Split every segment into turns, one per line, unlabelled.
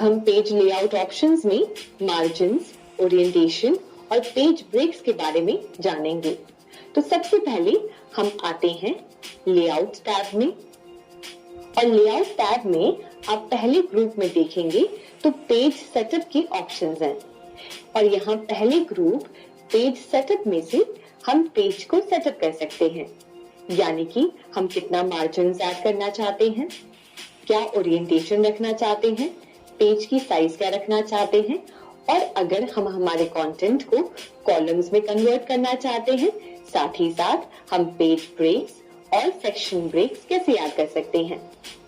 हम page layout options में margins, orientation और पेज ब्रेक्स के बारे में जानेंगे। तो सबसे पहले हम आते हैं लेआउट टैब में, और लेआउट टैब में आप पहले ग्रुप में देखेंगे तो पेज सेटअप की ऑप्शंस हैं, और यहाँ पहले ग्रुप पेज सेटअप में से हम पेज को सेटअप कर सकते हैं, यानी कि हम कितना मार्जिन्स ऐड करना चाहते हैं, क्या ओरिएंटेशन रखना चाहते हैं, पेज की साइज क्या रखना चाहते हैं, और अगर हम हमारे कंटेंट को कॉलम्स में कन्वर्ट करना चाहते हैं, साथ ही साथ हम पेज ब्रेक्स और सेक्शन ब्रेक्स कैसे ऐड कर सकते हैं।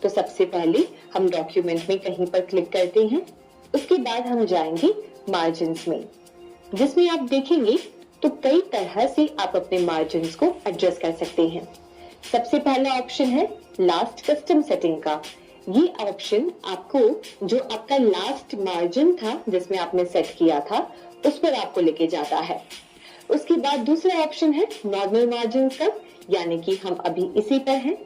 तो सबसे पहले हम डॉक्यूमेंट में कहीं पर क्लिक करते हैं, उसके बाद हम जाएंगे मार्जिन्स में, जिसमें आप देखेंगे तो कई तरह से आप अपने मार्जिन्स को एडजस्ट कर सकते हैं। सबसे पहला ऑप्शन है लास्ट कस्टम सेटिंग का। ये ऑप्शन आपको जो आपका लास्ट मार्जिन था जिसमें आपने सेट किया था उस पर आपको लेके जाता है। उसके बाद दूसरा ऑप्शन है नॉर्मल मार्जिन का, यानी कि हम अभी इसी पर हैं,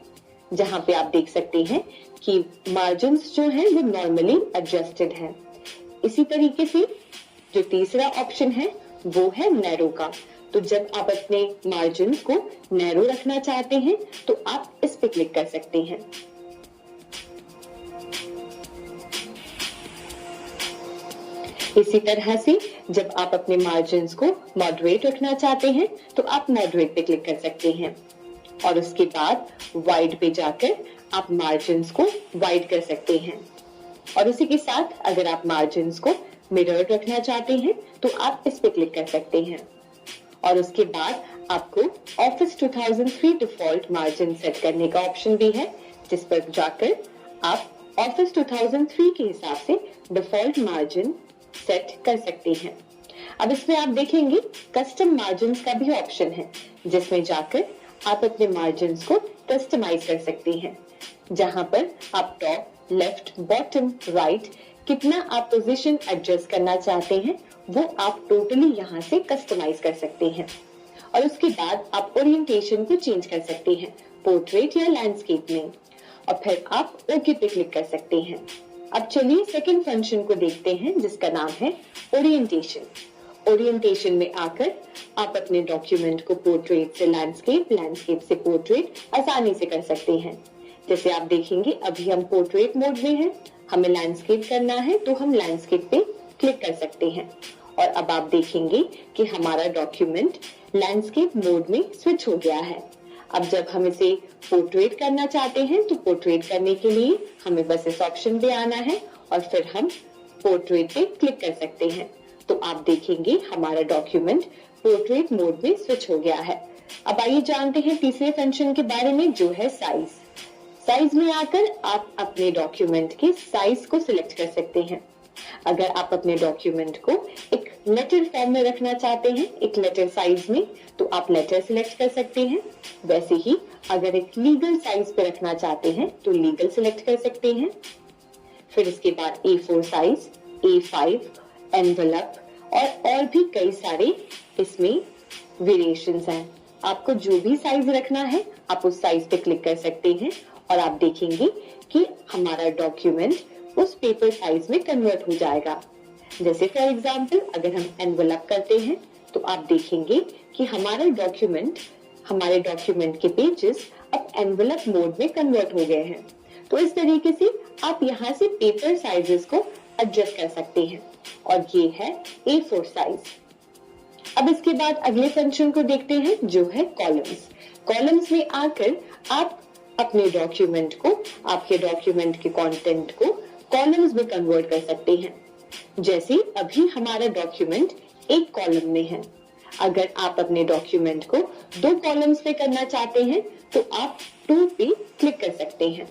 जहां पे आप देख सकते हैं कि मार्जिन्स जो हैं वो नॉर्मली एडजस्टेड हैं। इसी तरीके से जो तीसरा ऑप्शन है वो है नैरो का। तो जब आप अपने मार्जिन्स को नैरो रखना चाहते हैं तो आप इस पे क्लिक कर सकते हैं। इसी तरह से जब आप अपने मार्जिन्स को मॉडरेट रखना चाहते हैं तो आप मॉडरेट पे क्लिक कर सकते हैं, और उसके बाद वाइड पे जाकर आप मार्जिन्स को वाइड कर सकते हैं। और उसी के साथ अगर आप मार्जिन्स को मिरर्ड रखना चाहते हैं तो आप इस पे क्लिक कर सकते हैं। और उसके बाद आपको ऑफिस 2003 डिफॉल्ट मार्जिन सेट करने का ऑप्शन भी है, जिस पर जाकर आप ऑफिस 2003 के हिसाब से डिफॉल्ट मार्जिन सेट कर सकते हैं। अब इसमें आप देखेंगे कस्टम मार्जिन्स का भी ऑप्शन है, जिसमें जाकर आप अपने मार्जिन्स को कस्टमाइज कर सकते हैं, जहां पर आप टॉप, लेफ्ट, बॉटम, राइट कितना आप पोजीशन एडजस्ट करना चाहते हैं वो आप टोटली यहाँ से कस्टमाइज कर सकते हैं। और उसके बाद आप ओरिएंटेशन को चेंज कर सकते हैं पोर्ट्रेट या लैंडस्केप में, और फिर आप ओके पे क्लिक कर सकते हैं। अब चलिए सेकंड फंक्शन को देखते हैं, जिसका नाम है ओरिएंटेशन। ओरिएंटेशन में आकर आप अपने डॉक्यूमेंट को पोर्ट्रेट से लैंडस्केप, लैंडस्केप से पोर्ट्रेट आसानी से कर सकते हैं। जैसे आप देखेंगे अभी हम पोर्ट्रेट मोड में हैं, हमें लैंडस्केप करना है तो हम लैंडस्केप पे क्लिक कर सकते हैं। और अब आप देखेंगे कि हमारा डॉक्यूमेंट लैंडस्केप मोड में स्विच हो गया है। अब जब हम इसे पोर्ट्रेट करना चाहते हैं तो पोर्ट्रेट करने के लिए हमें बस इस ऑप्शन पे आना है और फिर हम पोर्ट्रेट पे क्लिक कर सकते हैं। तो आप देखेंगे हमारा डॉक्यूमेंट पोर्ट्रेट मोड में स्विच हो गया है। अब आइए जानते हैं तीसरे फंक्शन के बारे में, जो है साइज। साइज में आकर आप अपने डॉक्यूमेंट के साइज को सिलेक्ट कर सकते हैं। अगर आप अपने डॉक्यूमेंट को एक लेटर फॉर्म में रखना चाहते हैं, एक लेटर साइज में, तो आप लेटर सिलेक्ट कर सकते हैं। वैसे ही अगर एक लीगल साइज पे रखना चाहते हैं तो लीगल सिलेक्ट कर सकते हैं। फिर इसके बाद A4 साइज, A5, एनवलप और भी कई सारे इसमें वेरिएशंस हैं। आपको जो भी साइज रखना है आप उस साइज पे क्लिक कर सकते हैं और आप देखेंगे कि हमारा डॉक्यूमेंट उस पेपर साइज में कन्वर्ट हो जाएगा। जैसे फॉर एग्जांपल अगर हम एनवलप करते हैं तो आप देखेंगे कि हमारे डॉक्यूमेंट के पेजेस अब एनवलप मोड में कन्वर्ट हो गए हैं। तो इस तरीके से आप यहाँ से पेपर साइजेस को एडजस्ट कर सकते हैं, और ये है A4 साइज। अब इसके बाद अगले फंक्शन को देखते हैं, जो है कॉलम्स। कॉलम्स में आकर आप अपने डॉक्यूमेंट को, आपके डॉक्यूमेंट के कंटेंट को कॉलम्स में कन्वर्ट कर सकते हैं। जैसे अभी हमारा डॉक्यूमेंट एक कॉलम में है, अगर आप अपने डॉक्यूमेंट को 2 कॉलम्स पे करना चाहते हैं तो आप 2 पे क्लिक कर सकते हैं।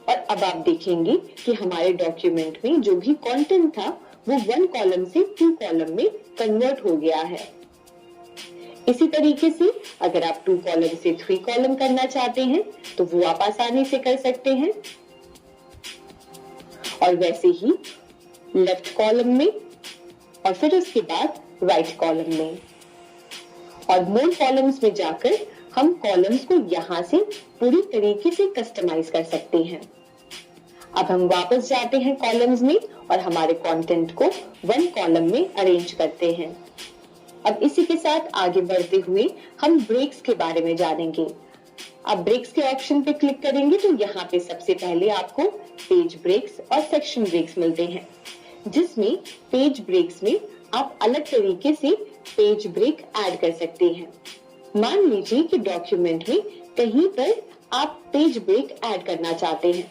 और अब आप देखेंगे कि हमारे डॉक्यूमेंट में जो भी कंटेंट था वो 1 कॉलम से 2 कॉलम में कन्वर्ट हो गया है। इसी तरीके से अगर आप 2 कॉलम से 3 कॉलम करना चाहते हैं तो वो आप आसानी से कर सकते हैं। और वैसे ही लेफ्ट कॉलम में और फिर उसके बाद राइट कॉलम में, और मोर कॉलम्स में जाकर हम कॉलम्स को यहां से पूरी तरीके से कस्टमाइज कर सकते हैं। अब हम वापस जाते हैं कॉलम्स में और हमारे कंटेंट को वन कॉलम में अरेंज करते हैं। अब इसी के साथ आगे बढ़ते हुए हम ब्रेक्स के बारे में जानेंगे। आप ब्रेक्स के ऑप्शन पे क्लिक करेंगे तो यहाँ पे सबसे पहले आपको पेज ब्रेक्स और सेक्शन ब्रेक्स मिलते हैं, जिसमें पेज ब्रेक्स में आप अलग तरीके से पेज ब्रेक ऐड कर सकते हैं। मान लीजिए कि डॉक्यूमेंट में कहीं पर आप पेज ब्रेक ऐड करना चाहते हैं।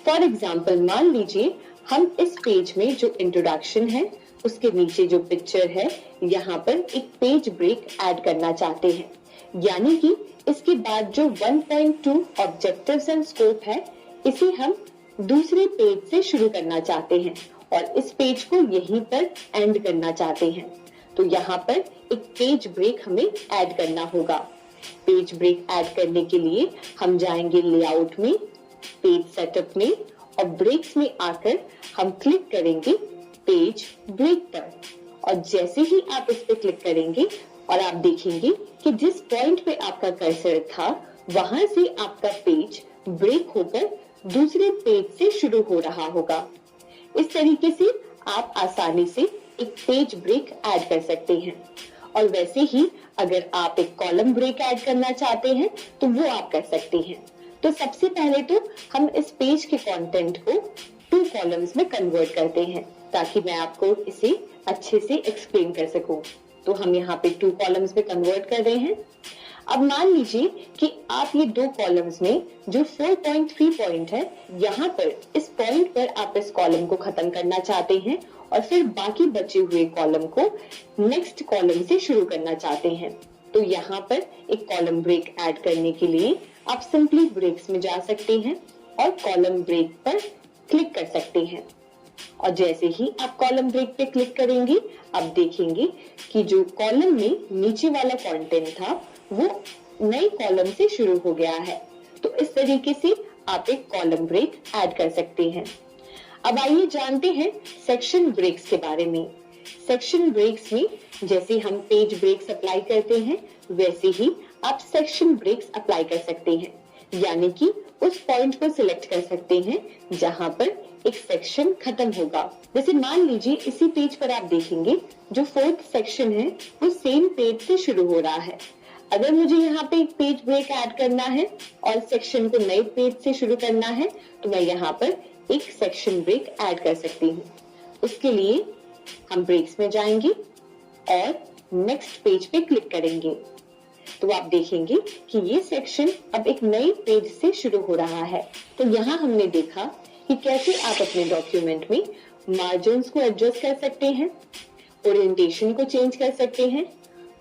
फॉर एग्जाम्पल, मान लीजिए हम इस पेज में जो इंट्रोडक्शन है उसके नीचे जो पिक्चर है, यहाँ पर एक पेज ब्रेक ऐड करना चाहते हैं, यानी कि इसके बाद जो 1.2 ऑब्जेक्टिव्स एंड स्कोप है, इसे हम दूसरे पेज से शुरू करना चाहते हैं और इस पेज को यहीं पर एंड करना चाहते हैं। तो यहाँ पर एक पेज ब्रेक हमें ऐड करना होगा। पेज ब्रेक ऐड करने के लिए हम जाएंगे लेआउट में, पेज सेटअप में और ब्रेक्स में आकर हम क्लिक करेंगे पेज ब्रेक पर। और जैसे ही आप इस पे क्लिक करेंगे और आप देखेंगे कि जिस पॉइंट पे आपका कर्सर था वहां से आपका पेज ब्रेक होकर दूसरे पेज से शुरू हो रहा होगा। इस तरीके से आप आसानी से एक पेज ब्रेक ऐड कर सकते हैं। और वैसे ही अगर आप एक कॉलम ब्रेक ऐड करना चाहते हैं तो वो आप कर सकते हैं। तो सबसे पहले तो हम इस पेज के कंटेंट को 2 कॉलम्स में कन्वर्ट करते हैं, ताकि मैं आपको इसे अच्छे से एक्सप्लेन कर सकूं। तो हम यहाँ पे 2 कॉलम्स में कन्वर्ट कर रहे हैं। अब मान लीजिए कि आप ये 2 कॉलम्स में जो 4.3 पॉइंट है, यहाँ पर इस पॉइंट पर आप इस कॉलम को खत्म करना चाहते हैं और फिर बाकी बचे हुए कॉलम को नेक्स्ट कॉलम से शुरू करना चाहते हैं। तो यहाँ पर एक कॉलम ब्रेक ऐड करने के लिए आप सिंपली ब्रेक्स में जा सकते हैं और कॉलम ब्रेक पर क्लिक कर सकते हैं। और जैसे ही आप कॉलम ब्रेक पे क्लिक करेंगे, आप देखेंगे कि जो कॉलम में नीचे वाला कंटेंट था वो नए कॉलम से शुरू हो गया है। तो इस तरीके से आप एक कॉलम ब्रेक ऐड कर सकते हैं। अब आइए जानते हैं सेक्शन ब्रेक्स के बारे में। सेक्शन ब्रेक्स में जैसे हम पेज ब्रेक्स अप्लाई करते हैं, वैसे ही आप सेक्शन ब्रेक्स अप्लाई कर सकते हैं, यानी कि उस पॉइंट को सिलेक्ट कर सकते हैं जहां पर एक सेक्शन खत्म होगा। जैसे मान लीजिए इसी पेज पर आप देखेंगे जो 4th सेक्शन है वो सेम पेज से शुरू हो रहा है। अगर मुझे यहाँ पे एक पेज ब्रेक ऐड करना है और सेक्शन को नए पेज से शुरू करना है, तो मैं यहाँ पर एक सेक्शन ब्रेक ऐड कर सकती हूँ। उसके लिए हम ब्रेक्स में जाएंगे और नेक्स्ट पेज पे क्लिक करेंगे। तो आप देखेंगे कि ये सेक्शन अब एक नए पेज से शुरू हो रहा है। तो यहाँ हमने देखा कि कैसे आप अपने डॉक्यूमेंट में मार्जिन्स को एडजस्ट कर सकते हैं, ओरिएंटेशन को चेंज कर सकते हैं,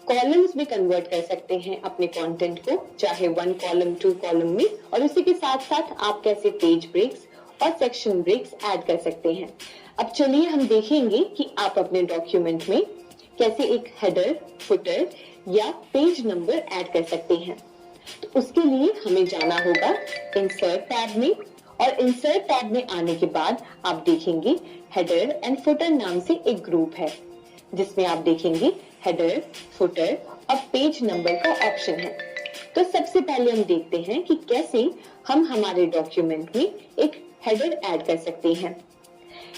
कॉलम्स में कन्वर्ट कर सकते हैं अपने कंटेंट को, चाहे 1 कॉलम 2 कॉलम में, और उसी के साथ साथ आप कैसे पेज ब्रेक्स और सेक्शन ब्रेक्स ऐड कर सकते हैं। अब चलिए हम देखेंगे कि आप अपने डॉक्यूमेंट में कैसे एक हेडर, फुटर या पेज नंबर ऐड कर सकते हैं। तो उसके लिए हमें जाना होगा इंसर्ट टैब में, और इंसर्ट टैब में आने के बाद आप देखेंगे हेडर एंड फुटर नाम से एक ग्रुप है, जिसमें आप देखेंगे हेडर, फुटर और पेज नंबर का ऑप्शन है। तो सबसे पहले हम देखते हैं कि कैसे हम हमारे डॉक्यूमेंट में एक हेडर ऐड कर सकते हैं।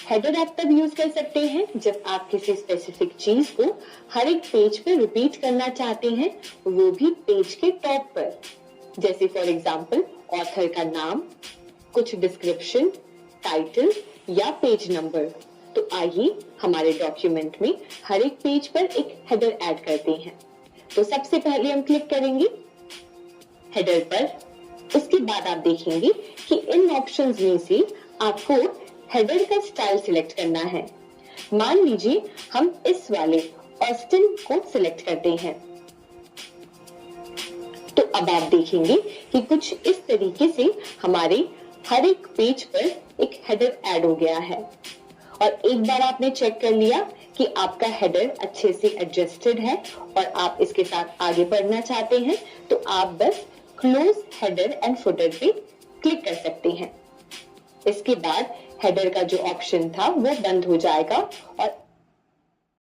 हेडर आप तब यूज कर सकते हैं जब आप किसी स्पेसिफिक चीज को हर एक पेज पे रिपीट करना चाहते हैं, वो भी पेज के टॉप पर। जैसे फॉर एग्जांपल ऑथर का नाम, कुछ डिस्क्रिप्शन, टाइटल या पेज नंबर। तो आइए हमारे डॉक्यूमेंट में हर एक पेज पर एक हेडर ऐड करते हैं। तो सबसे पहले हम क्लिक करेंगे हेडर पर। उसके बाद आप देखेंगे कि इन ऑप्शंस में से आपको हेडर का स्टाइल सिलेक्ट करना है। मान लीजिए हम इस वाले ऑस्टिन को सिलेक्ट करते हैं। तो अब आप देखेंगे कि कुछ इस तरीके से हमारे हर एक पेज पर एक हेडर ऐड हो गया है। और एक बार आपने चेक कर लिया कि आपका हेडर अच्छे से एडजस्टेड है और आप इसके साथ आगे बढ़ना चाहते हैं, तो आप बस क्लोज हेडर एंड फुटर पे क्लिक कर सकते हैं। इसके बाद हेडर का जो ऑप्शन था वो बंद हो जाएगा और